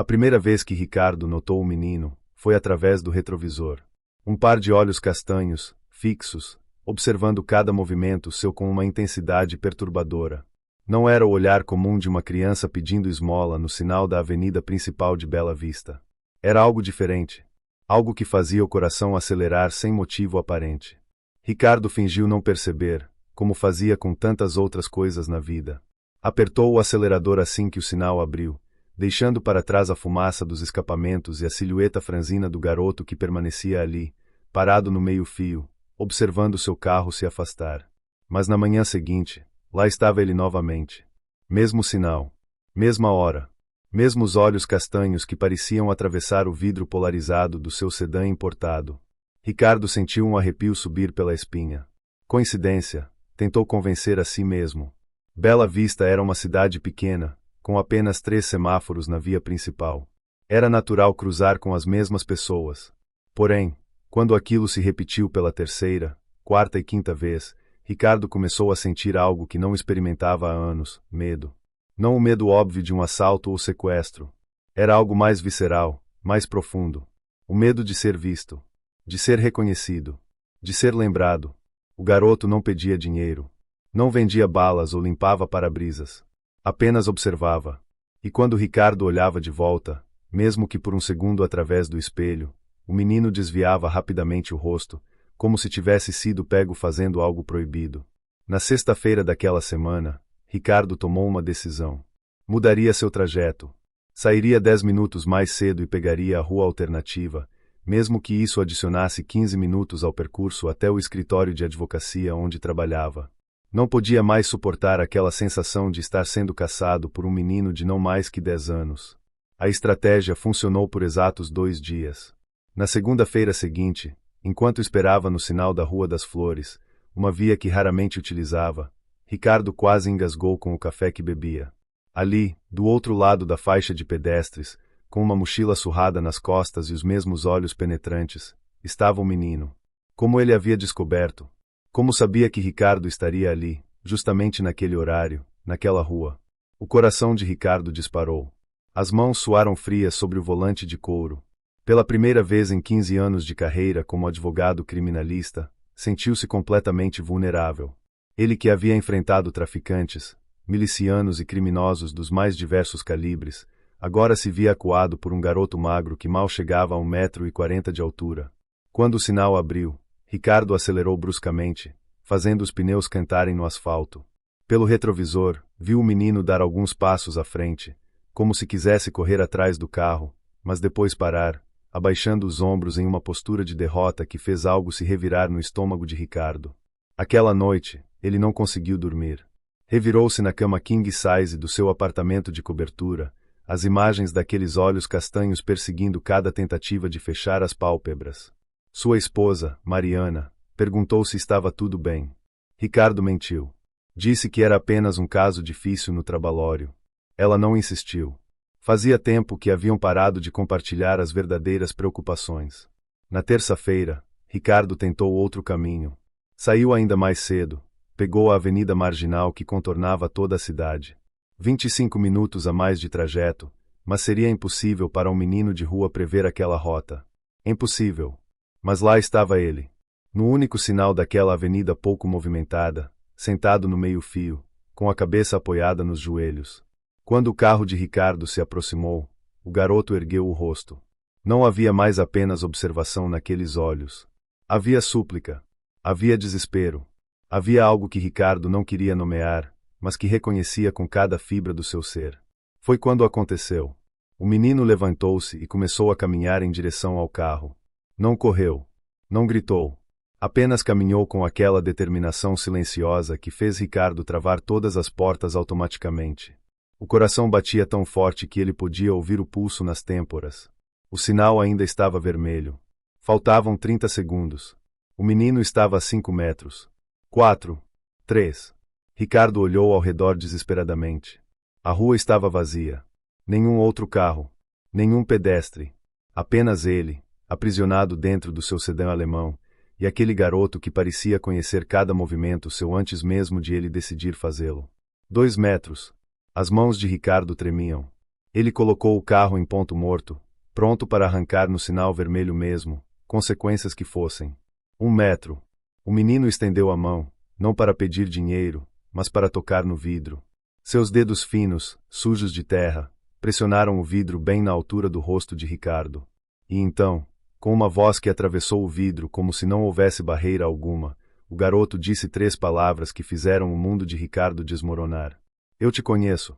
A primeira vez que Ricardo notou o menino foi através do retrovisor. Um par de olhos castanhos, fixos, observando cada movimento seu com uma intensidade perturbadora. Não era o olhar comum de uma criança pedindo esmola no sinal da avenida principal de Bela Vista. Era algo diferente. Algo que fazia o coração acelerar sem motivo aparente. Ricardo fingiu não perceber, como fazia com tantas outras coisas na vida. Apertou o acelerador assim que o sinal abriu, deixando para trás a fumaça dos escapamentos e a silhueta franzina do garoto que permanecia ali, parado no meio-fio, observando seu carro se afastar. Mas na manhã seguinte, lá estava ele novamente. Mesmo sinal. Mesma hora. Mesmos olhos castanhos que pareciam atravessar o vidro polarizado do seu sedã importado. Ricardo sentiu um arrepio subir pela espinha. Coincidência, tentou convencer a si mesmo. Bela Vista era uma cidade pequena, com apenas 3 semáforos na via principal. Era natural cruzar com as mesmas pessoas. Porém, quando aquilo se repetiu pela terceira, quarta e quinta vez, Ricardo começou a sentir algo que não experimentava há anos: medo. Não o medo óbvio de um assalto ou sequestro. Era algo mais visceral, mais profundo. O medo de ser visto. De ser reconhecido. De ser lembrado. O garoto não pedia dinheiro. Não vendia balas ou limpava para-brisas. Apenas observava. E quando Ricardo olhava de volta, mesmo que por um segundo através do espelho, o menino desviava rapidamente o rosto, como se tivesse sido pego fazendo algo proibido. Na sexta-feira daquela semana, Ricardo tomou uma decisão. Mudaria seu trajeto. Sairia 10 minutos mais cedo e pegaria a rua alternativa, mesmo que isso adicionasse 15 minutos ao percurso até o escritório de advocacia onde trabalhava. Não podia mais suportar aquela sensação de estar sendo caçado por um menino de não mais que 10 anos. A estratégia funcionou por exatos 2 dias. Na segunda-feira seguinte, enquanto esperava no sinal da Rua das Flores, uma via que raramente utilizava, Ricardo quase engasgou com o café que bebia. Ali, do outro lado da faixa de pedestres, com uma mochila surrada nas costas e os mesmos olhos penetrantes, estava um menino. Como ele havia descoberto? Como sabia que Ricardo estaria ali, justamente naquele horário, naquela rua? O coração de Ricardo disparou. As mãos suaram frias sobre o volante de couro. Pela primeira vez em 15 anos de carreira como advogado criminalista, sentiu-se completamente vulnerável. Ele que havia enfrentado traficantes, milicianos e criminosos dos mais diversos calibres, agora se via acuado por um garoto magro que mal chegava a 1,40 m de altura. Quando o sinal abriu, Ricardo acelerou bruscamente, fazendo os pneus cantarem no asfalto. Pelo retrovisor, viu o menino dar alguns passos à frente, como se quisesse correr atrás do carro, mas depois parar, abaixando os ombros em uma postura de derrota que fez algo se revirar no estômago de Ricardo. Aquela noite, ele não conseguiu dormir. Revirou-se na cama king size do seu apartamento de cobertura, as imagens daqueles olhos castanhos perseguindo cada tentativa de fechar as pálpebras. Sua esposa, Mariana, perguntou se estava tudo bem. Ricardo mentiu. Disse que era apenas um caso difícil no trabalório. Ela não insistiu. Fazia tempo que haviam parado de compartilhar as verdadeiras preocupações. Na terça-feira, Ricardo tentou outro caminho. Saiu ainda mais cedo. Pegou a avenida marginal que contornava toda a cidade. 25 minutos a mais de trajeto, mas seria impossível para um menino de rua prever aquela rota. Impossível. Mas lá estava ele. No único sinal daquela avenida pouco movimentada, sentado no meio-fio, com a cabeça apoiada nos joelhos. Quando o carro de Ricardo se aproximou, o garoto ergueu o rosto. Não havia mais apenas observação naqueles olhos. Havia súplica. Havia desespero. Havia algo que Ricardo não queria nomear, mas que reconhecia com cada fibra do seu ser. Foi quando aconteceu. O menino levantou-se e começou a caminhar em direção ao carro. Não correu. Não gritou. Apenas caminhou com aquela determinação silenciosa que fez Ricardo travar todas as portas automaticamente. O coração batia tão forte que ele podia ouvir o pulso nas têmporas. O sinal ainda estava vermelho. Faltavam 30 segundos. O menino estava a 5 metros. 4. 3. Ricardo olhou ao redor desesperadamente. A rua estava vazia. Nenhum outro carro. Nenhum pedestre. Apenas ele, aprisionado dentro do seu sedã alemão, e aquele garoto que parecia conhecer cada movimento seu antes mesmo de ele decidir fazê-lo. 2 metros. As mãos de Ricardo tremiam. Ele colocou o carro em ponto morto, pronto para arrancar no sinal vermelho mesmo, consequências que fossem. 1 metro. O menino estendeu a mão, não para pedir dinheiro, mas para tocar no vidro. Seus dedos finos, sujos de terra, pressionaram o vidro bem na altura do rosto de Ricardo. E então, com uma voz que atravessou o vidro como se não houvesse barreira alguma, o garoto disse 3 palavras que fizeram o mundo de Ricardo desmoronar. Eu te conheço.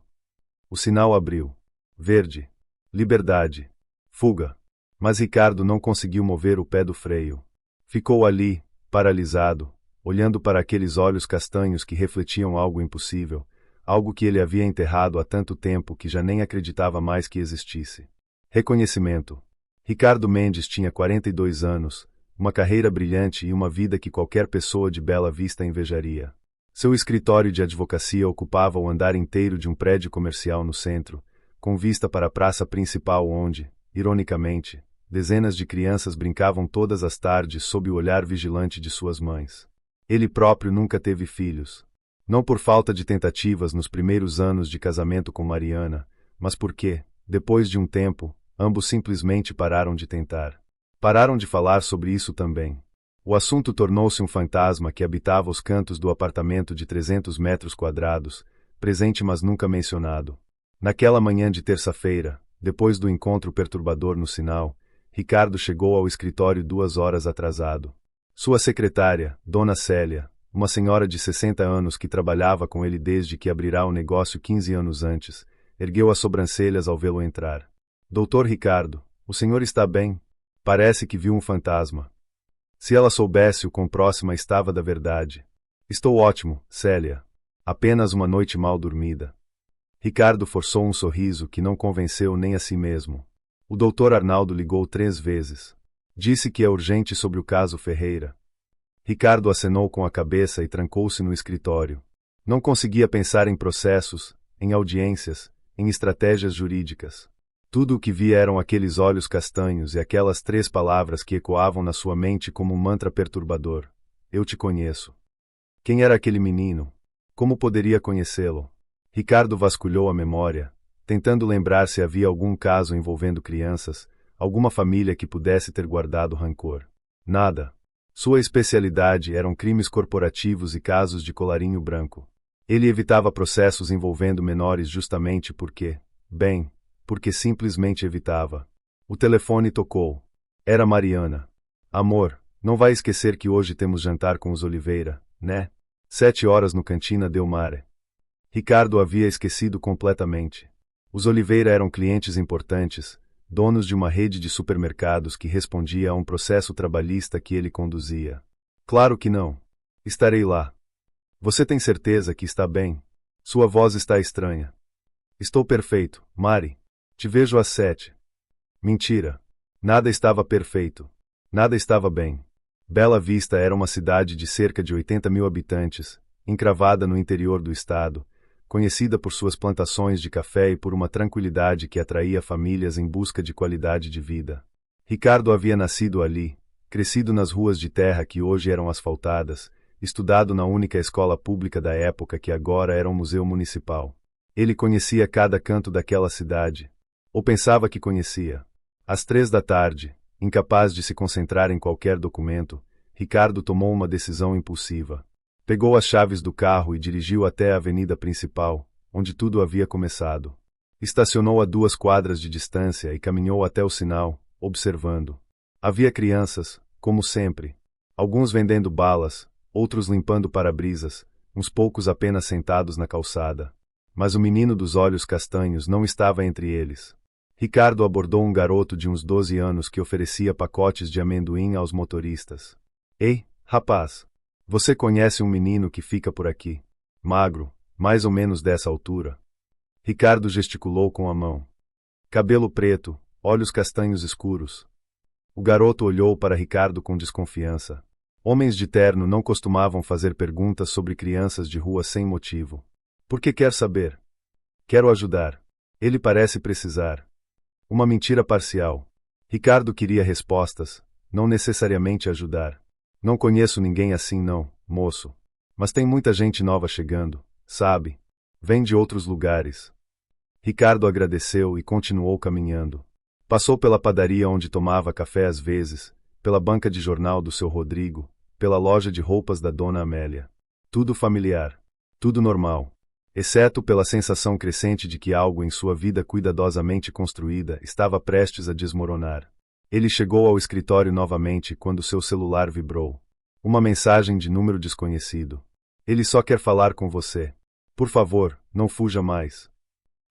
O sinal abriu. Verde. Liberdade. Fuga. Mas Ricardo não conseguiu mover o pé do freio. Ficou ali, paralisado, olhando para aqueles olhos castanhos que refletiam algo impossível, algo que ele havia enterrado há tanto tempo que já nem acreditava mais que existisse. Reconhecimento. Ricardo Mendes tinha 42 anos, uma carreira brilhante e uma vida que qualquer pessoa de Bela Vista invejaria. Seu escritório de advocacia ocupava o andar inteiro de um prédio comercial no centro, com vista para a praça principal onde, ironicamente, dezenas de crianças brincavam todas as tardes sob o olhar vigilante de suas mães. Ele próprio nunca teve filhos. Não por falta de tentativas nos primeiros anos de casamento com Mariana, mas porque, depois de um tempo, ambos simplesmente pararam de tentar. Pararam de falar sobre isso também. O assunto tornou-se um fantasma que habitava os cantos do apartamento de 300 metros quadrados, presente mas nunca mencionado. Naquela manhã de terça-feira, depois do encontro perturbador no sinal, Ricardo chegou ao escritório 2 horas atrasado. Sua secretária, Dona Célia, uma senhora de 60 anos que trabalhava com ele desde que abrirá o negócio 15 anos antes, ergueu as sobrancelhas ao vê-lo entrar. Doutor Ricardo, o senhor está bem? Parece que viu um fantasma. Se ela soubesse o quão próxima estava da verdade. Estou ótimo, Célia. Apenas uma noite mal dormida. Ricardo forçou um sorriso que não convenceu nem a si mesmo. O doutor Arnaldo ligou 3 vezes. Disse que é urgente sobre o caso Ferreira. Ricardo acenou com a cabeça e trancou-se no escritório. Não conseguia pensar em processos, em audiências, em estratégias jurídicas. Tudo o que via eram aqueles olhos castanhos e aquelas 3 palavras que ecoavam na sua mente como um mantra perturbador. Eu te conheço. Quem era aquele menino? Como poderia conhecê-lo? Ricardo vasculhou a memória, tentando lembrar se havia algum caso envolvendo crianças, alguma família que pudesse ter guardado rancor. Nada. Sua especialidade eram crimes corporativos e casos de colarinho branco. Ele evitava processos envolvendo menores justamente porque simplesmente evitava. O telefone tocou. Era Mariana. Amor, não vai esquecer que hoje temos jantar com os Oliveira, né? 7 horas no Cantina Del Mare. Ricardo havia esquecido completamente. Os Oliveira eram clientes importantes, donos de uma rede de supermercados que respondia a um processo trabalhista que ele conduzia. Claro que não. Estarei lá. Você tem certeza que está bem? Sua voz está estranha. Estou perfeito, Mari. Te vejo às 7. Mentira. Nada estava perfeito. Nada estava bem. Bela Vista era uma cidade de cerca de 80 mil habitantes, encravada no interior do estado, conhecida por suas plantações de café e por uma tranquilidade que atraía famílias em busca de qualidade de vida. Ricardo havia nascido ali, crescido nas ruas de terra que hoje eram asfaltadas, estudado na única escola pública da época que agora era um museu municipal. Ele conhecia cada canto daquela cidade. Ou pensava que conhecia. Às 3 da tarde, incapaz de se concentrar em qualquer documento, Ricardo tomou uma decisão impulsiva. Pegou as chaves do carro e dirigiu até a avenida principal, onde tudo havia começado. Estacionou a 2 quadras de distância e caminhou até o sinal, observando. Havia crianças, como sempre. Alguns vendendo balas, outros limpando para-brisas, uns poucos apenas sentados na calçada. Mas o menino dos olhos castanhos não estava entre eles. Ricardo abordou um garoto de uns 12 anos que oferecia pacotes de amendoim aos motoristas. Ei, rapaz! Você conhece um menino que fica por aqui? Magro, mais ou menos dessa altura. Ricardo gesticulou com a mão. Cabelo preto, olhos castanhos escuros. O garoto olhou para Ricardo com desconfiança. Homens de terno não costumavam fazer perguntas sobre crianças de rua sem motivo. Por que quer saber? Quero ajudar. Ele parece precisar. Uma mentira parcial. Ricardo queria respostas, não necessariamente ajudar. Não conheço ninguém assim não, moço. Mas tem muita gente nova chegando, sabe? Vem de outros lugares. Ricardo agradeceu e continuou caminhando. Passou pela padaria onde tomava café às vezes, pela banca de jornal do seu Rodrigo, pela loja de roupas da dona Amélia. Tudo familiar. Tudo normal. Exceto pela sensação crescente de que algo em sua vida cuidadosamente construída estava prestes a desmoronar. Ele chegou ao escritório novamente quando seu celular vibrou. Uma mensagem de número desconhecido. Ele só quer falar com você. Por favor, não fuja mais.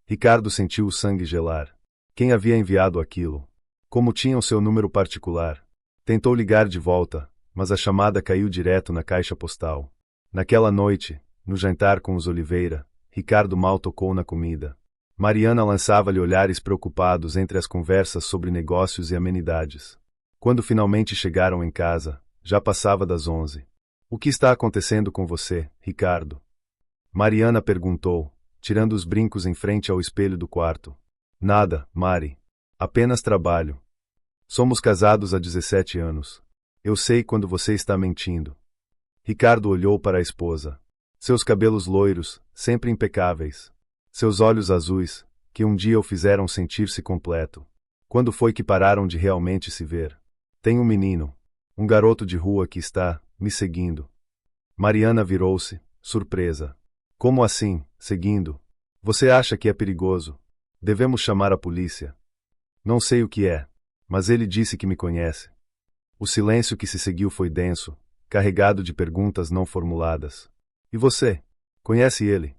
Ricardo sentiu o sangue gelar. Quem havia enviado aquilo? Como tinha o seu número particular? Tentou ligar de volta, mas a chamada caiu direto na caixa postal. Naquela noite, no jantar com os Oliveira, Ricardo mal tocou na comida. Mariana lançava-lhe olhares preocupados entre as conversas sobre negócios e amenidades. Quando finalmente chegaram em casa, já passava das 11. O que está acontecendo com você, Ricardo? Mariana perguntou, tirando os brincos em frente ao espelho do quarto. Nada, Mari. Apenas trabalho. Somos casados há 17 anos. Eu sei quando você está mentindo. Ricardo olhou para a esposa. Seus cabelos loiros, sempre impecáveis. Seus olhos azuis, que um dia o fizeram sentir-se completo. Quando foi que pararam de realmente se ver? Tem um menino. Um garoto de rua que está me seguindo. Mariana virou-se, surpresa. Como assim, seguindo? Você acha que é perigoso? Devemos chamar a polícia. Não sei o que é, mas ele disse que me conhece. O silêncio que se seguiu foi denso, carregado de perguntas não formuladas. E você? Conhece ele?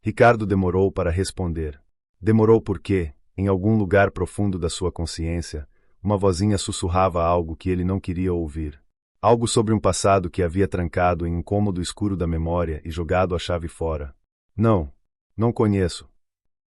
Ricardo demorou para responder. Demorou porque, em algum lugar profundo da sua consciência, uma vozinha sussurrava algo que ele não queria ouvir. Algo sobre um passado que havia trancado em um cômodo escuro da memória e jogado a chave fora. Não, não conheço.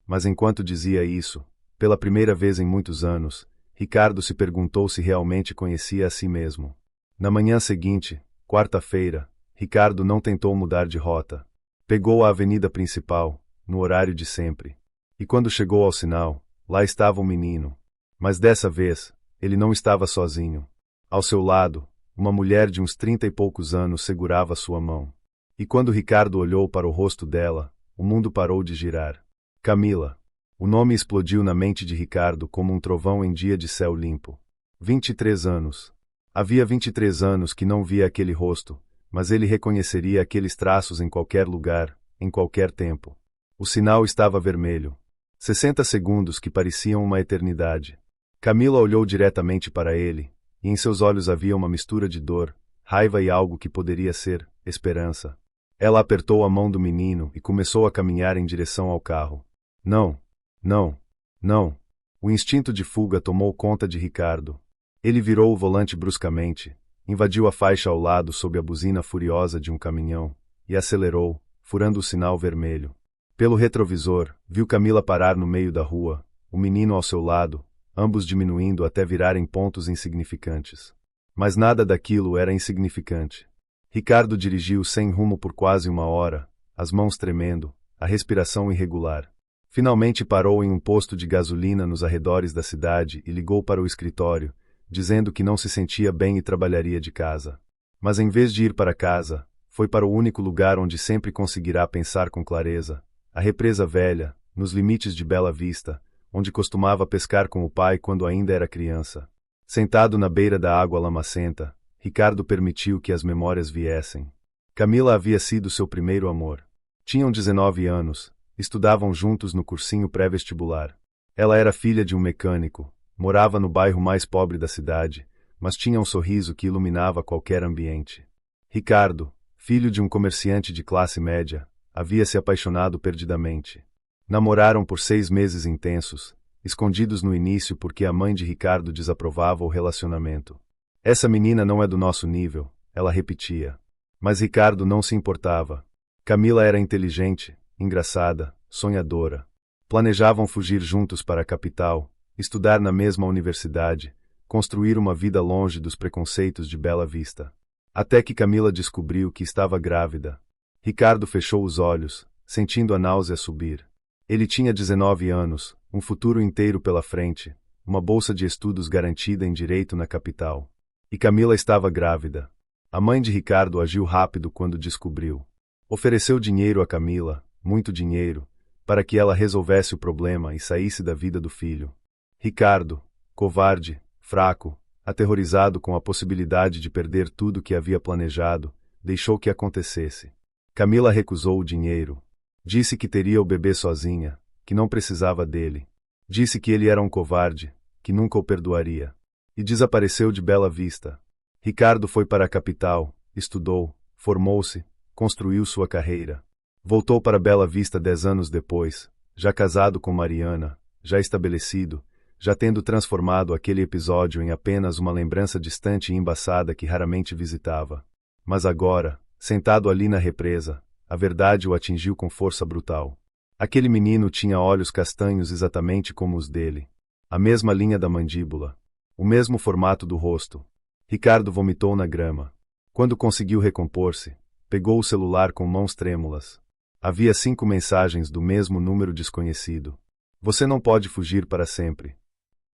Mas enquanto dizia isso, pela primeira vez em muitos anos, Ricardo se perguntou se realmente conhecia a si mesmo. Na manhã seguinte, quarta-feira, Ricardo não tentou mudar de rota. Pegou a avenida principal, no horário de sempre. E quando chegou ao sinal, lá estava o menino. Mas dessa vez, ele não estava sozinho. Ao seu lado, uma mulher de uns 30 e poucos anos segurava sua mão. E quando Ricardo olhou para o rosto dela, o mundo parou de girar. Camila. O nome explodiu na mente de Ricardo como um trovão em dia de céu limpo. 23 anos. Havia 23 anos que não via aquele rosto, mas ele reconheceria aqueles traços em qualquer lugar, em qualquer tempo. O sinal estava vermelho. 60 segundos que pareciam uma eternidade. Camila olhou diretamente para ele, e em seus olhos havia uma mistura de dor, raiva e algo que poderia ser esperança. Ela apertou a mão do menino e começou a caminhar em direção ao carro. Não, não, não. O instinto de fuga tomou conta de Ricardo. Ele virou o volante bruscamente, invadiu a faixa ao lado sob a buzina furiosa de um caminhão, e acelerou, furando o sinal vermelho. Pelo retrovisor, viu Camila parar no meio da rua, o menino ao seu lado, ambos diminuindo até virarem pontos insignificantes. Mas nada daquilo era insignificante. Ricardo dirigiu sem rumo por quase uma hora, as mãos tremendo, a respiração irregular. Finalmente parou em um posto de gasolina nos arredores da cidade e ligou para o escritório, dizendo que não se sentia bem e trabalharia de casa. Mas em vez de ir para casa, foi para o único lugar onde sempre conseguirá pensar com clareza, a represa velha, nos limites de Bela Vista, onde costumava pescar com o pai quando ainda era criança. Sentado na beira da água lamacenta, Ricardo permitiu que as memórias viessem. Camila havia sido seu primeiro amor. Tinham 19 anos, estudavam juntos no cursinho pré-vestibular. Ela era filha de um mecânico, morava no bairro mais pobre da cidade, mas tinha um sorriso que iluminava qualquer ambiente. Ricardo, filho de um comerciante de classe média, havia se apaixonado perdidamente. Namoraram por 6 meses intensos, escondidos no início porque a mãe de Ricardo desaprovava o relacionamento. Essa menina não é do nosso nível, ela repetia. Mas Ricardo não se importava. Camila era inteligente, engraçada, sonhadora. Planejavam fugir juntos para a capital, estudar na mesma universidade, construir uma vida longe dos preconceitos de Bela Vista. Até que Camila descobriu que estava grávida. Ricardo fechou os olhos, sentindo a náusea subir. Ele tinha 19 anos, um futuro inteiro pela frente, uma bolsa de estudos garantida em direito na capital. E Camila estava grávida. A mãe de Ricardo agiu rápido quando descobriu. Ofereceu dinheiro a Camila, muito dinheiro, para que ela resolvesse o problema e saísse da vida do filho. Ricardo, covarde, fraco, aterrorizado com a possibilidade de perder tudo que havia planejado, deixou que acontecesse. Camila recusou o dinheiro. Disse que teria o bebê sozinha, que não precisava dele. Disse que ele era um covarde, que nunca o perdoaria. E desapareceu de Bela Vista. Ricardo foi para a capital, estudou, formou-se, construiu sua carreira. Voltou para Bela Vista 10 anos depois, já casado com Mariana, já estabelecido, já tendo transformado aquele episódio em apenas uma lembrança distante e embaçada que raramente visitava. Mas agora, sentado ali na represa, a verdade o atingiu com força brutal. Aquele menino tinha olhos castanhos exatamente como os dele. A mesma linha da mandíbula. O mesmo formato do rosto. Ricardo vomitou na grama. Quando conseguiu recompor-se, pegou o celular com mãos trêmulas. Havia 5 mensagens do mesmo número desconhecido. Você não pode fugir para sempre.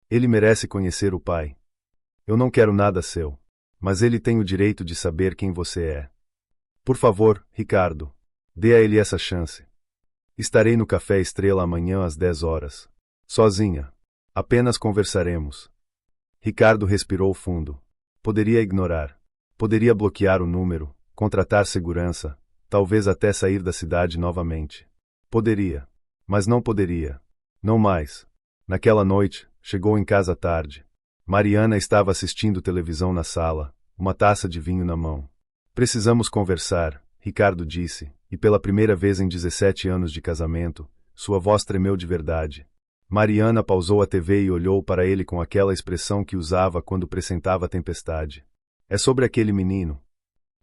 Ele merece conhecer o pai. Eu não quero nada seu. Mas ele tem o direito de saber quem você é. Por favor, Ricardo, dê a ele essa chance. Estarei no Café Estrela amanhã às 10 horas. Sozinha. Apenas conversaremos. Ricardo respirou fundo. Poderia ignorar. Poderia bloquear o número, contratar segurança, talvez até sair da cidade novamente. Poderia. Mas não poderia. Não mais. Naquela noite, chegou em casa tarde. Mariana estava assistindo televisão na sala, uma taça de vinho na mão. Precisamos conversar, Ricardo disse, e pela primeira vez em 17 anos de casamento, sua voz tremeu de verdade. Mariana pausou a TV e olhou para ele com aquela expressão que usava quando pressentava a tempestade. É sobre aquele menino.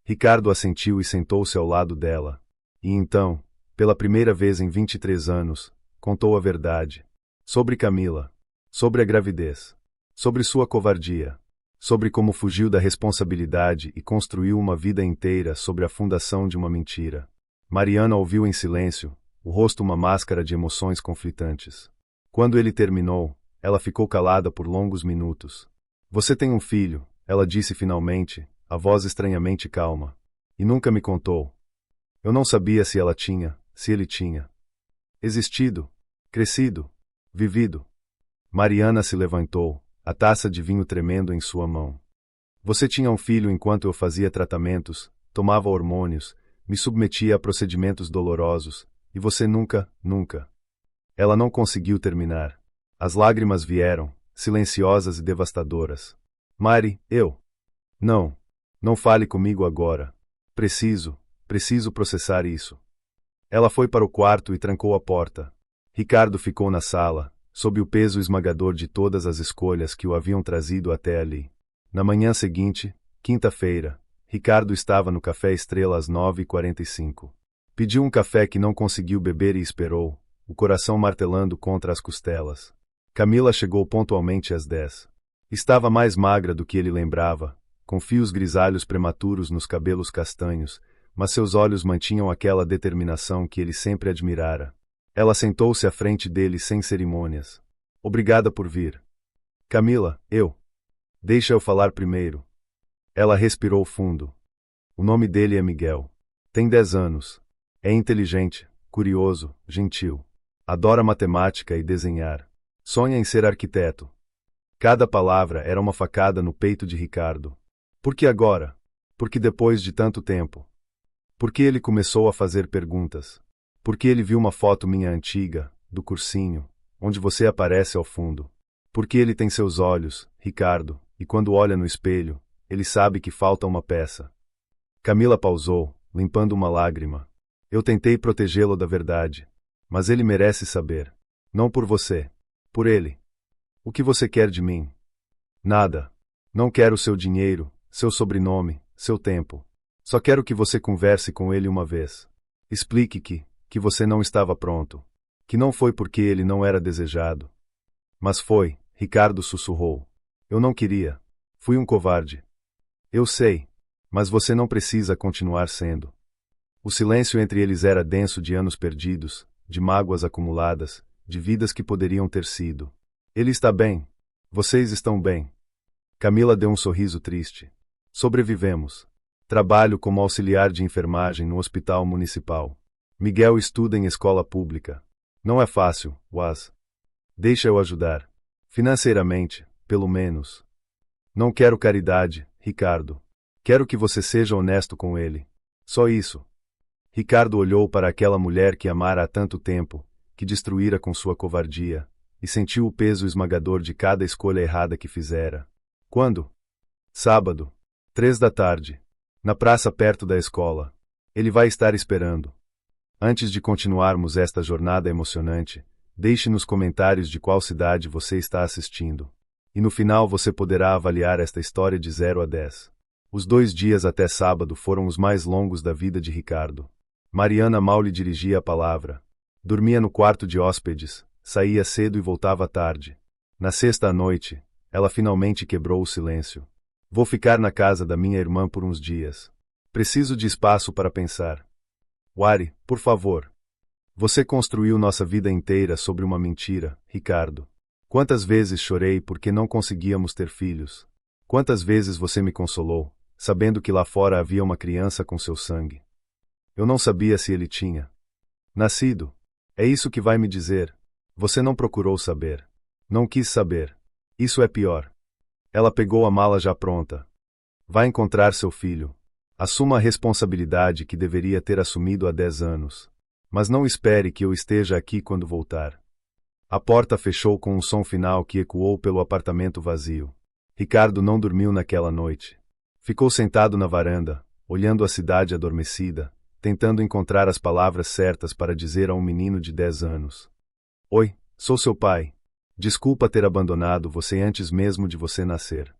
Ricardo assentiu e sentou-se ao lado dela. E então, pela primeira vez em 23 anos, contou a verdade. Sobre Camila. Sobre a gravidez. Sobre sua covardia. Sobre como fugiu da responsabilidade e construiu uma vida inteira sobre a fundação de uma mentira. Mariana ouviu em silêncio, o rosto uma máscara de emoções conflitantes. Quando ele terminou, ela ficou calada por longos minutos. Você tem um filho, ela disse finalmente, a voz estranhamente calma. E nunca me contou. Eu não sabia se ela tinha, se ele tinha. Existido. Crescido. Vivido. Mariana se levantou, a taça de vinho tremendo em sua mão. Você tinha um filho enquanto eu fazia tratamentos, tomava hormônios, me submetia a procedimentos dolorosos, e você nunca. Ela não conseguiu terminar. As lágrimas vieram, silenciosas e devastadoras. Mari, eu. Não fale comigo agora. Preciso processar isso. Ela foi para o quarto e trancou a porta. Ricardo ficou na sala, sob o peso esmagador de todas as escolhas que o haviam trazido até ali. Na manhã seguinte, quinta-feira, Ricardo estava no Café Estrela às 9h45. Pediu um café que não conseguiu beber e esperou, o coração martelando contra as costelas. Camila chegou pontualmente às 10. Estava mais magra do que ele lembrava, com fios grisalhos prematuros nos cabelos castanhos, mas seus olhos mantinham aquela determinação que ele sempre admirara. Ela sentou-se à frente dele sem cerimônias. Obrigada por vir. Camila, Deixa eu falar primeiro. Ela respirou fundo. O nome dele é Miguel. Tem 10 anos. É inteligente, curioso, gentil. Adora matemática e desenhar. Sonha em ser arquiteto. Cada palavra era uma facada no peito de Ricardo. Por que agora? Porque depois de tanto tempo? Porque ele começou a fazer perguntas. Porque ele viu uma foto minha antiga, do cursinho, onde você aparece ao fundo. Porque ele tem seus olhos, Ricardo, e quando olha no espelho, ele sabe que falta uma peça. Camila pausou, limpando uma lágrima. Eu tentei protegê-lo da verdade. Mas ele merece saber. Não por você. Por ele. O que você quer de mim? Nada. Não quero seu dinheiro, seu sobrenome, seu tempo. Só quero que você converse com ele uma vez. Explique que você não estava pronto. Que não foi porque ele não era desejado. Mas foi, Ricardo sussurrou. Eu não queria. Fui um covarde. Eu sei. Mas você não precisa continuar sendo. O silêncio entre eles era denso de anos perdidos, de mágoas acumuladas, de vidas que poderiam ter sido. Ele está bem. Vocês estão bem. Camila deu um sorriso triste. Sobrevivemos. Trabalho como auxiliar de enfermagem no hospital municipal. Miguel estuda em escola pública. Não é fácil, Was. Deixa eu ajudar. Financeiramente, pelo menos. Não quero caridade, Ricardo. Quero que você seja honesto com ele. Só isso. Ricardo olhou para aquela mulher que amara há tanto tempo, que destruíra com sua covardia, e sentiu o peso esmagador de cada escolha errada que fizera. Quando? Sábado, 3 da tarde. Na praça perto da escola. Ele vai estar esperando. Antes de continuarmos esta jornada emocionante, deixe nos comentários de qual cidade você está assistindo. E no final você poderá avaliar esta história de 0 a 10. Os 2 dias até sábado foram os mais longos da vida de Ricardo. Mariana mal lhe dirigia a palavra. Dormia no quarto de hóspedes, saía cedo e voltava tarde. Na sexta à noite, ela finalmente quebrou o silêncio. Vou ficar na casa da minha irmã por uns dias. Preciso de espaço para pensar. Wari, por favor. Você construiu nossa vida inteira sobre uma mentira, Ricardo. Quantas vezes chorei porque não conseguíamos ter filhos? Quantas vezes você me consolou, sabendo que lá fora havia uma criança com seu sangue? Eu não sabia se ele tinha nascido. É isso que vai me dizer. Você não procurou saber. Não quis saber. Isso é pior. Ela pegou a mala já pronta. Vai encontrar seu filho. Assuma a responsabilidade que deveria ter assumido há 10 anos. Mas não espere que eu esteja aqui quando voltar. A porta fechou com um som final que ecoou pelo apartamento vazio. Ricardo não dormiu naquela noite. Ficou sentado na varanda, olhando a cidade adormecida, tentando encontrar as palavras certas para dizer a um menino de 10 anos. Oi, sou seu pai. Desculpa ter abandonado você antes mesmo de você nascer.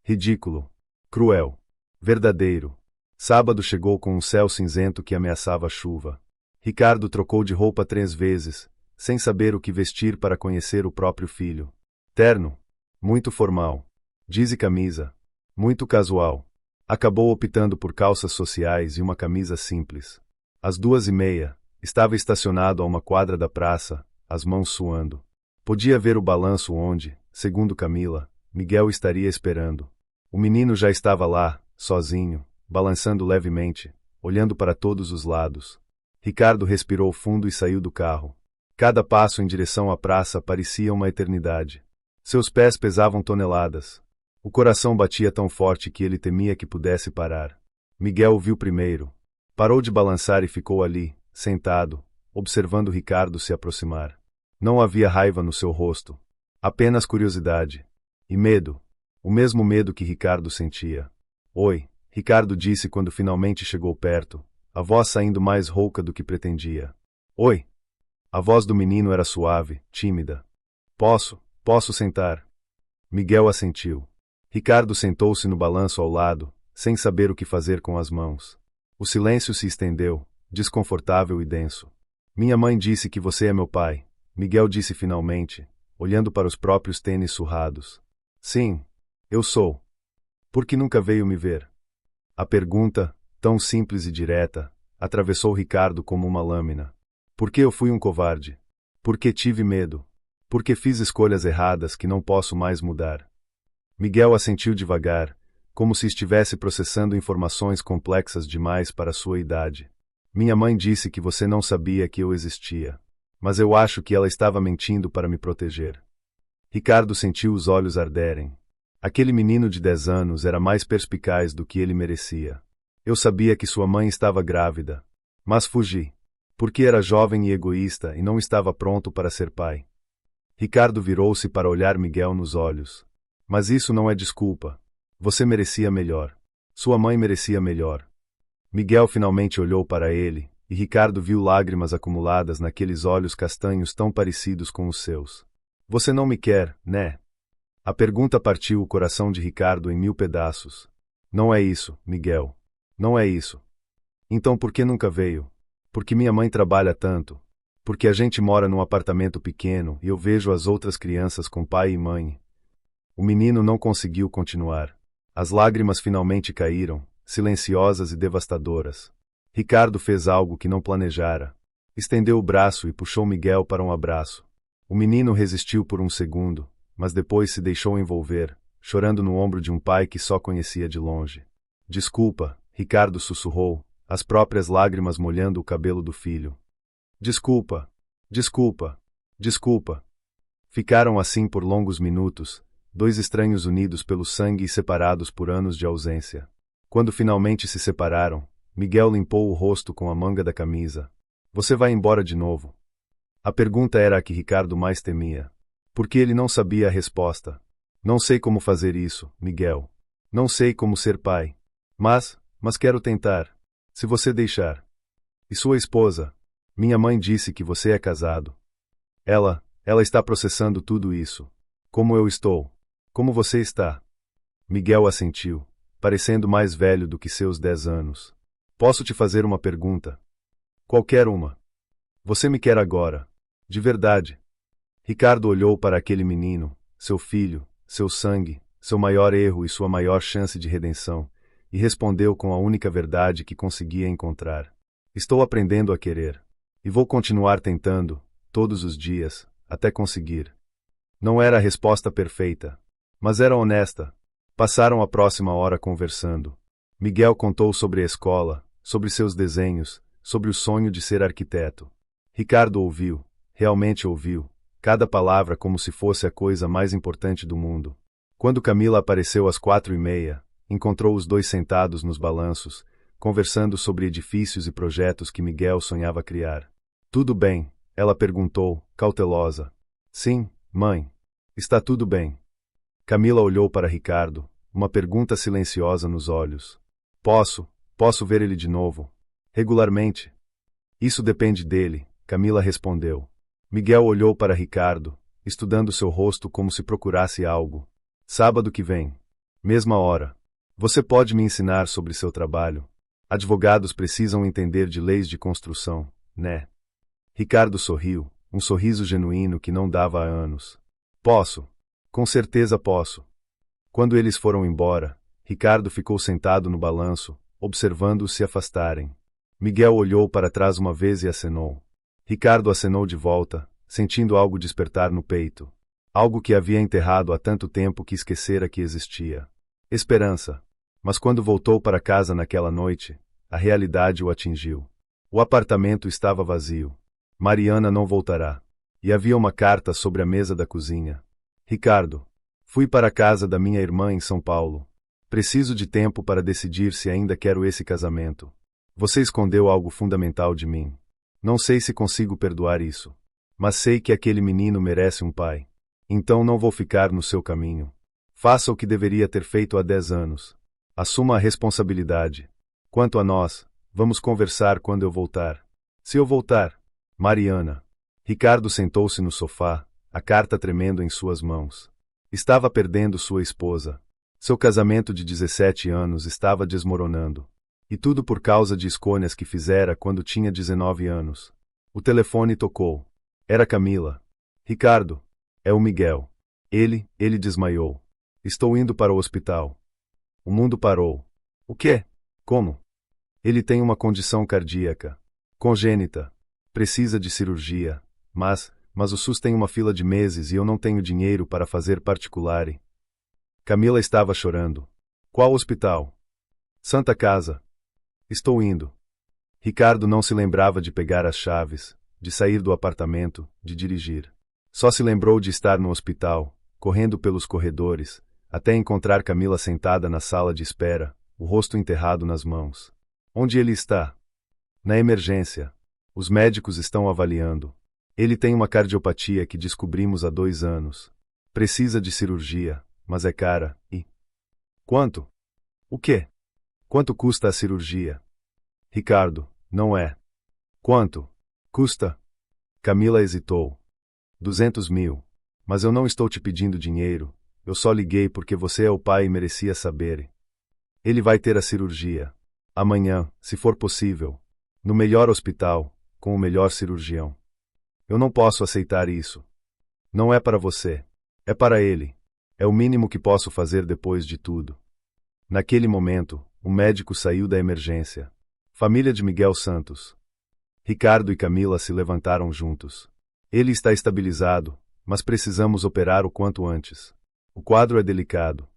Ridículo. Cruel. Verdadeiro. Sábado chegou com um céu cinzento que ameaçava chuva. Ricardo trocou de roupa 3 vezes, sem saber o que vestir para conhecer o próprio filho. Terno. Muito formal. Jeans e camisa. Muito casual. Acabou optando por calças sociais e uma camisa simples. Às 2h30, estava estacionado a uma quadra da praça, as mãos suando. Podia ver o balanço onde, segundo Camila, Miguel estaria esperando. O menino já estava lá, sozinho, balançando levemente, olhando para todos os lados. Ricardo respirou fundo e saiu do carro. Cada passo em direção à praça parecia uma eternidade. Seus pés pesavam toneladas. O coração batia tão forte que ele temia que pudesse parar. Miguel o viu primeiro. Parou de balançar e ficou ali, sentado, observando Ricardo se aproximar. Não havia raiva no seu rosto. Apenas curiosidade. E medo. O mesmo medo que Ricardo sentia. Oi, Ricardo disse quando finalmente chegou perto, a voz saindo mais rouca do que pretendia. Oi. A voz do menino era suave, tímida. Posso sentar? Miguel assentiu. Ricardo sentou-se no balanço ao lado, sem saber o que fazer com as mãos. O silêncio se estendeu, desconfortável e denso. Minha mãe disse que você é meu pai, Miguel disse finalmente, olhando para os próprios tênis surrados. Sim, eu sou. Por que nunca veio me ver? A pergunta, tão simples e direta, atravessou Ricardo como uma lâmina. Por que eu fui um covarde? Por que tive medo? Por que fiz escolhas erradas que não posso mais mudar? Miguel assentiu devagar, como se estivesse processando informações complexas demais para sua idade. Minha mãe disse que você não sabia que eu existia. Mas eu acho que ela estava mentindo para me proteger. Ricardo sentiu os olhos arderem. Aquele menino de 10 anos era mais perspicaz do que ele merecia. Eu sabia que sua mãe estava grávida. Mas fugi. Porque era jovem e egoísta e não estava pronto para ser pai. Ricardo virou-se para olhar Miguel nos olhos. Mas isso não é desculpa. Você merecia melhor. Sua mãe merecia melhor. Miguel finalmente olhou para ele, e Ricardo viu lágrimas acumuladas naqueles olhos castanhos tão parecidos com os seus. Você não me quer, né? A pergunta partiu o coração de Ricardo em 1000 pedaços. Não é isso, Miguel. Não é isso. Então por que nunca veio? Porque minha mãe trabalha tanto. Porque a gente mora num apartamento pequeno e eu vejo as outras crianças com pai e mãe. O menino não conseguiu continuar. As lágrimas finalmente caíram, silenciosas e devastadoras. Ricardo fez algo que não planejara. Estendeu o braço e puxou Miguel para um abraço. O menino resistiu por um segundo, mas depois se deixou envolver, chorando no ombro de um pai que só conhecia de longe. Desculpa, Ricardo sussurrou, as próprias lágrimas molhando o cabelo do filho. Desculpa. Desculpa. Desculpa. Ficaram assim por longos minutos, dois estranhos unidos pelo sangue e separados por anos de ausência. Quando finalmente se separaram, Miguel limpou o rosto com a manga da camisa. Você vai embora de novo? A pergunta era a que Ricardo mais temia. Porque ele não sabia a resposta. Não sei como fazer isso, Miguel. Não sei como ser pai. Mas quero tentar. Se você deixar. E sua esposa? Minha mãe disse que você é casado. Ela está processando tudo isso. Como eu estou? Como você está? Miguel assentiu, parecendo mais velho do que seus 10 anos. Posso te fazer uma pergunta? Qualquer uma. Você me quer agora? De verdade? Ricardo olhou para aquele menino, seu filho, seu sangue, seu maior erro e sua maior chance de redenção, e respondeu com a única verdade que conseguia encontrar. Estou aprendendo a querer. E vou continuar tentando, todos os dias, até conseguir. Não era a resposta perfeita, mas era honesta. Passaram a próxima hora conversando. Miguel contou sobre a escola, sobre seus desenhos, sobre o sonho de ser arquiteto. Ricardo ouviu, realmente ouviu, cada palavra como se fosse a coisa mais importante do mundo. Quando Camila apareceu às 4:30, encontrou os dois sentados nos balanços, conversando sobre edifícios e projetos que Miguel sonhava criar. Tudo bem? Ela perguntou, cautelosa. Sim, mãe. Está tudo bem. Camila olhou para Ricardo, uma pergunta silenciosa nos olhos. Posso ver ele de novo? Regularmente? Isso depende dele, Camila respondeu. Miguel olhou para Ricardo, estudando seu rosto como se procurasse algo. Sábado que vem. Mesma hora. Você pode me ensinar sobre seu trabalho? Advogados precisam entender de leis de construção, né? Ricardo sorriu, um sorriso genuíno que não dava há anos. Posso. Com certeza posso. Quando eles foram embora, Ricardo ficou sentado no balanço, observando-os se afastarem. Miguel olhou para trás uma vez e acenou. Ricardo acenou de volta, sentindo algo despertar no peito. Algo que havia enterrado há tanto tempo que esquecera que existia. Esperança. Mas quando voltou para casa naquela noite, a realidade o atingiu. O apartamento estava vazio. Mariana não voltará. E havia uma carta sobre a mesa da cozinha. Ricardo. Fui para a casa da minha irmã em São Paulo. Preciso de tempo para decidir se ainda quero esse casamento. Você escondeu algo fundamental de mim. Não sei se consigo perdoar isso. Mas sei que aquele menino merece um pai. Então não vou ficar no seu caminho. Faça o que deveria ter feito há 10 anos. Assuma a responsabilidade. Quanto a nós, vamos conversar quando eu voltar. Se eu voltar. Mariana. Ricardo sentou-se no sofá, a carta tremendo em suas mãos. Estava perdendo sua esposa. Seu casamento de 17 anos estava desmoronando. E tudo por causa de escolhas que fizera quando tinha 19 anos. O telefone tocou. Era Camila. Ricardo. É o Miguel. Ele desmaiou. Estou indo para o hospital. O mundo parou. O quê? Como? Ele tem uma condição cardíaca. Congênita. Precisa de cirurgia. Mas o SUS tem uma fila de meses e eu não tenho dinheiro para fazer particular. Camila estava chorando. Qual hospital? Santa Casa. Estou indo. Ricardo não se lembrava de pegar as chaves, de sair do apartamento, de dirigir. Só se lembrou de estar no hospital, correndo pelos corredores, até encontrar Camila sentada na sala de espera, o rosto enterrado nas mãos. Onde ele está? Na emergência. Os médicos estão avaliando. Ele tem uma cardiopatia que descobrimos há 2 anos. Precisa de cirurgia, mas é cara, e... Quanto? O quê? Quanto custa a cirurgia? Ricardo, não é. Quanto? Custa? Camila hesitou. 200 mil. Mas eu não estou te pedindo dinheiro, eu só liguei porque você é o pai e merecia saber. Ele vai ter a cirurgia. Amanhã, se for possível. No melhor hospital, com o melhor cirurgião. Eu não posso aceitar isso. Não é para você. É para ele. É o mínimo que posso fazer depois de tudo. Naquele momento, o médico saiu da emergência. Família de Miguel Santos. Ricardo e Camila se levantaram juntos. Ele está estabilizado, mas precisamos operar o quanto antes. O quadro é delicado.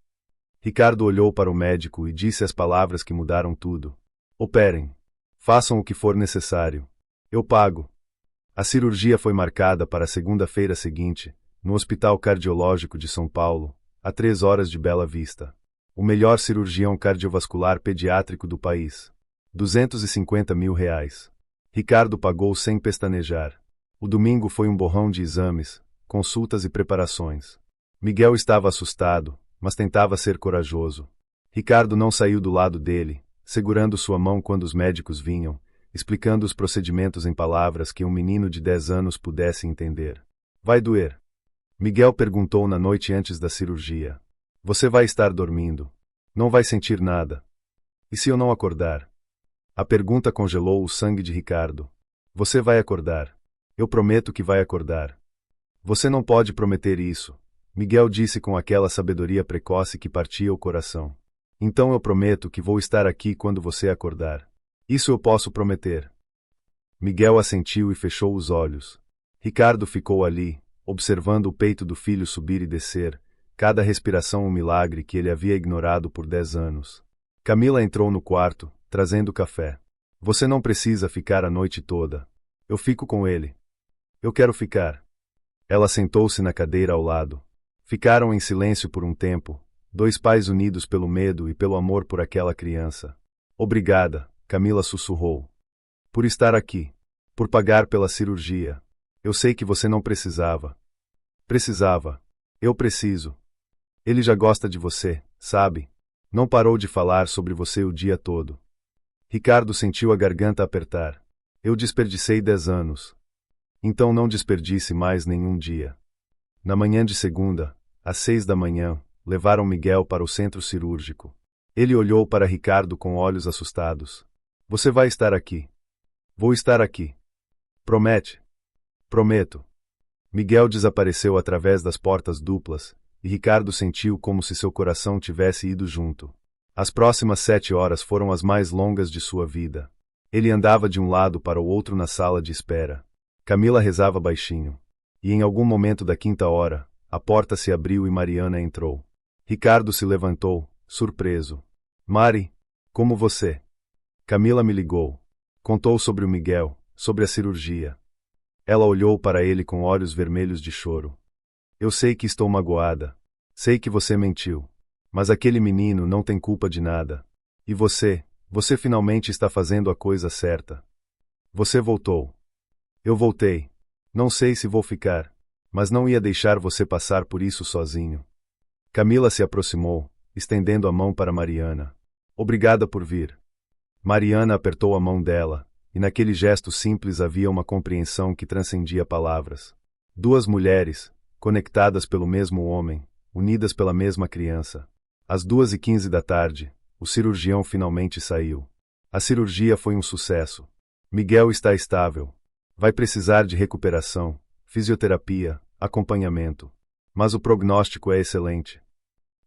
Ricardo olhou para o médico e disse as palavras que mudaram tudo. Operem. Façam o que for necessário. Eu pago. A cirurgia foi marcada para a segunda-feira seguinte, no Hospital Cardiológico de São Paulo, a 3 horas de Bela Vista. O melhor cirurgião cardiovascular pediátrico do país. R$ 250 mil. Ricardo pagou sem pestanejar. O domingo foi um borrão de exames, consultas e preparações. Miguel estava assustado, mas tentava ser corajoso. Ricardo não saiu do lado dele, segurando sua mão quando os médicos vinham, explicando os procedimentos em palavras que um menino de 10 anos pudesse entender. Vai doer? Miguel perguntou na noite antes da cirurgia. Você vai estar dormindo. Não vai sentir nada. E se eu não acordar? A pergunta congelou o sangue de Ricardo. Você vai acordar. Eu prometo que vai acordar. Você não pode prometer isso, Miguel disse com aquela sabedoria precoce que partia o coração. Então eu prometo que vou estar aqui quando você acordar. Isso eu posso prometer. Miguel assentiu e fechou os olhos. Ricardo ficou ali, observando o peito do filho subir e descer, cada respiração um milagre que ele havia ignorado por 10 anos. Camila entrou no quarto, trazendo café. Você não precisa ficar a noite toda. Eu fico com ele. Eu quero ficar. Ela sentou-se na cadeira ao lado. Ficaram em silêncio por um tempo, dois pais unidos pelo medo e pelo amor por aquela criança. Obrigada, Camila sussurrou. Por estar aqui. Por pagar pela cirurgia. Eu sei que você não precisava. Precisava. Eu preciso. Ele já gosta de você, sabe? Não parou de falar sobre você o dia todo. Ricardo sentiu a garganta apertar. Eu desperdicei 10 anos. Então não desperdice mais nenhum dia. Na manhã de segunda, às 6 da manhã, levaram Miguel para o centro cirúrgico. Ele olhou para Ricardo com olhos assustados. Você vai estar aqui. Vou estar aqui. Promete? Prometo. Miguel desapareceu através das portas duplas, e Ricardo sentiu como se seu coração tivesse ido junto. As próximas 7 horas foram as mais longas de sua vida. Ele andava de um lado para o outro na sala de espera. Camila rezava baixinho. E em algum momento da 5ª hora, a porta se abriu e Mariana entrou. Ricardo se levantou, surpreso. Mari, como você? Camila me ligou. Contou sobre o Miguel, sobre a cirurgia. Ela olhou para ele com olhos vermelhos de choro. Eu sei que estou magoada. Sei que você mentiu. Mas aquele menino não tem culpa de nada. E você finalmente está fazendo a coisa certa. Você voltou. Eu voltei. Não sei se vou ficar. Mas não ia deixar você passar por isso sozinho. Camila se aproximou, estendendo a mão para Mariana. Obrigada por vir. Mariana apertou a mão dela, e naquele gesto simples havia uma compreensão que transcendia palavras. Duas mulheres, conectadas pelo mesmo homem, unidas pela mesma criança. Às 2h15 da tarde, o cirurgião finalmente saiu. A cirurgia foi um sucesso. Miguel está estável. Vai precisar de recuperação, fisioterapia, acompanhamento. Mas o prognóstico é excelente.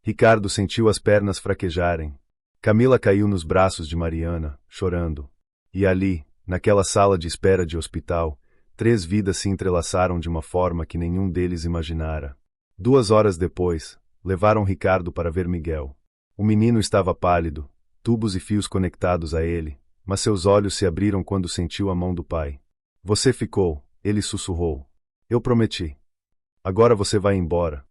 Ricardo sentiu as pernas fraquejarem. Camila caiu nos braços de Mariana, chorando. E ali, naquela sala de espera de hospital, 3 vidas se entrelaçaram de uma forma que nenhum deles imaginara. 2 horas depois, levaram Ricardo para ver Miguel. O menino estava pálido, tubos e fios conectados a ele, mas seus olhos se abriram quando sentiu a mão do pai. Você ficou, ele sussurrou. Eu prometi. Agora você vai embora.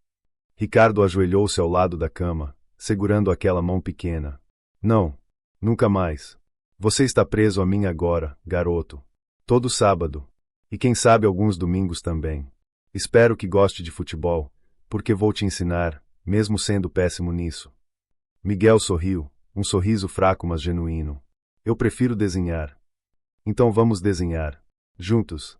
Ricardo ajoelhou-se ao lado da cama, segurando aquela mão pequena. Não, nunca mais. Você está preso a mim agora, garoto. Todo sábado. E quem sabe alguns domingos também. Espero que goste de futebol, porque vou te ensinar, mesmo sendo péssimo nisso. Miguel sorriu, um sorriso fraco mas genuíno. Eu prefiro desenhar. Então vamos desenhar. Juntos.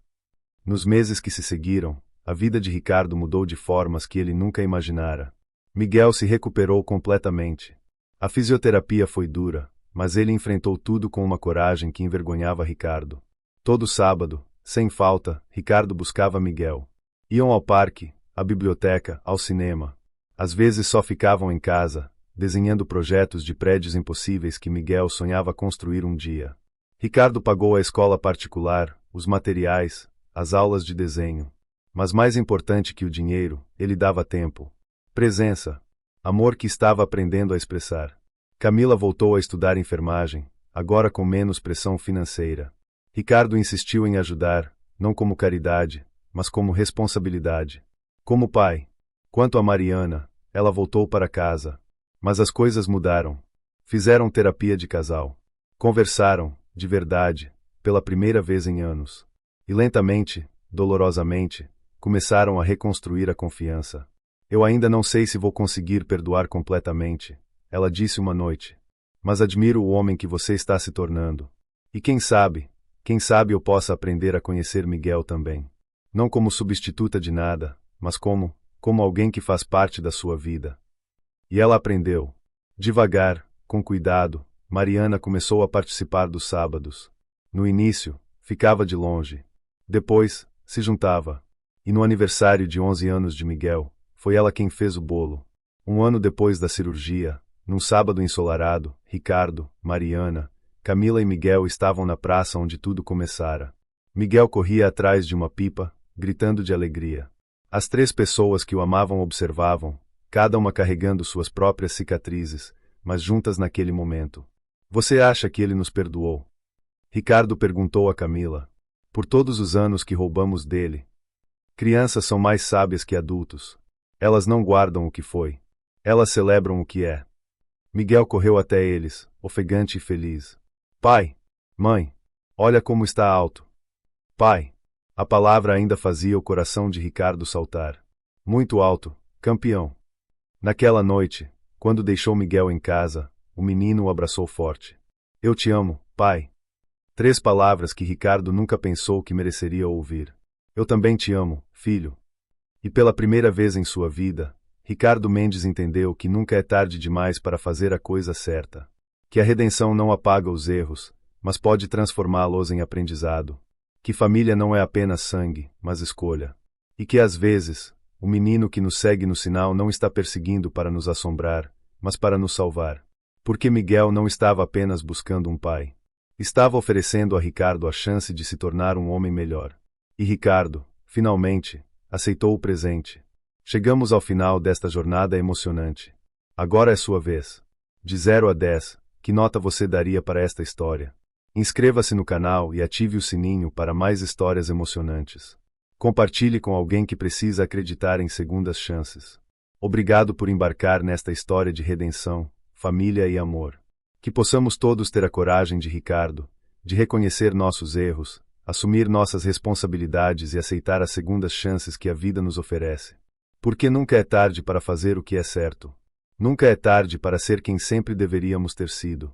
Nos meses que se seguiram, a vida de Ricardo mudou de formas que ele nunca imaginara. Miguel se recuperou completamente. A fisioterapia foi dura, mas ele enfrentou tudo com uma coragem que envergonhava Ricardo. Todo sábado, sem falta, Ricardo buscava Miguel. Iam ao parque, à biblioteca, ao cinema. Às vezes só ficavam em casa, desenhando projetos de prédios impossíveis que Miguel sonhava construir um dia. Ricardo pagou a escola particular, os materiais, as aulas de desenho. Mas mais importante que o dinheiro, ele dava tempo. Presença. Amor que estava aprendendo a expressar. Camila voltou a estudar enfermagem, agora com menos pressão financeira. Ricardo insistiu em ajudar, não como caridade, mas como responsabilidade. Como pai. Quanto a Mariana, ela voltou para casa. Mas as coisas mudaram. Fizeram terapia de casal. Conversaram, de verdade, pela primeira vez em anos. E lentamente, dolorosamente, começaram a reconstruir a confiança. Eu ainda não sei se vou conseguir perdoar completamente, ela disse uma noite. Mas admiro o homem que você está se tornando. E quem sabe eu possa aprender a conhecer Miguel também. Não como substituta de nada, mas como alguém que faz parte da sua vida. E ela aprendeu. Devagar, com cuidado, Mariana começou a participar dos sábados. No início, ficava de longe. Depois, se juntava. E no aniversário de 11 anos de Miguel, foi ela quem fez o bolo. Um ano depois da cirurgia, num sábado ensolarado, Ricardo, Mariana, Camila e Miguel estavam na praça onde tudo começara. Miguel corria atrás de uma pipa, gritando de alegria. As 3 pessoas que o amavam observavam, cada uma carregando suas próprias cicatrizes, mas juntas naquele momento. Você acha que ele nos perdoou? Ricardo perguntou a Camila. Por todos os anos que roubamos dele. Crianças são mais sábias que adultos. Elas não guardam o que foi. Elas celebram o que é. Miguel correu até eles, ofegante e feliz. Pai! Mãe! Olha como está alto! Pai! A palavra ainda fazia o coração de Ricardo saltar. Muito alto, campeão! Naquela noite, quando deixou Miguel em casa, o menino o abraçou forte. Eu te amo, pai! 3 palavras que Ricardo nunca pensou que mereceria ouvir. Eu também te amo, filho. E pela primeira vez em sua vida, Ricardo Mendes entendeu que nunca é tarde demais para fazer a coisa certa. Que a redenção não apaga os erros, mas pode transformá-los em aprendizado. Que família não é apenas sangue, mas escolha. E que às vezes, o menino que nos segue no sinal não está perseguindo para nos assombrar, mas para nos salvar. Porque Miguel não estava apenas buscando um pai. Estava oferecendo a Ricardo a chance de se tornar um homem melhor. E Ricardo, finalmente, aceitou o presente. Chegamos ao final desta jornada emocionante. Agora é sua vez. De 0 a 10, que nota você daria para esta história? Inscreva-se no canal e ative o sininho para mais histórias emocionantes. Compartilhe com alguém que precisa acreditar em segundas chances. Obrigado por embarcar nesta história de redenção, família e amor. Que possamos todos ter a coragem de Ricardo, de reconhecer nossos erros, assumir nossas responsabilidades e aceitar as segundas chances que a vida nos oferece. Porque nunca é tarde para fazer o que é certo. Nunca é tarde para ser quem sempre deveríamos ter sido.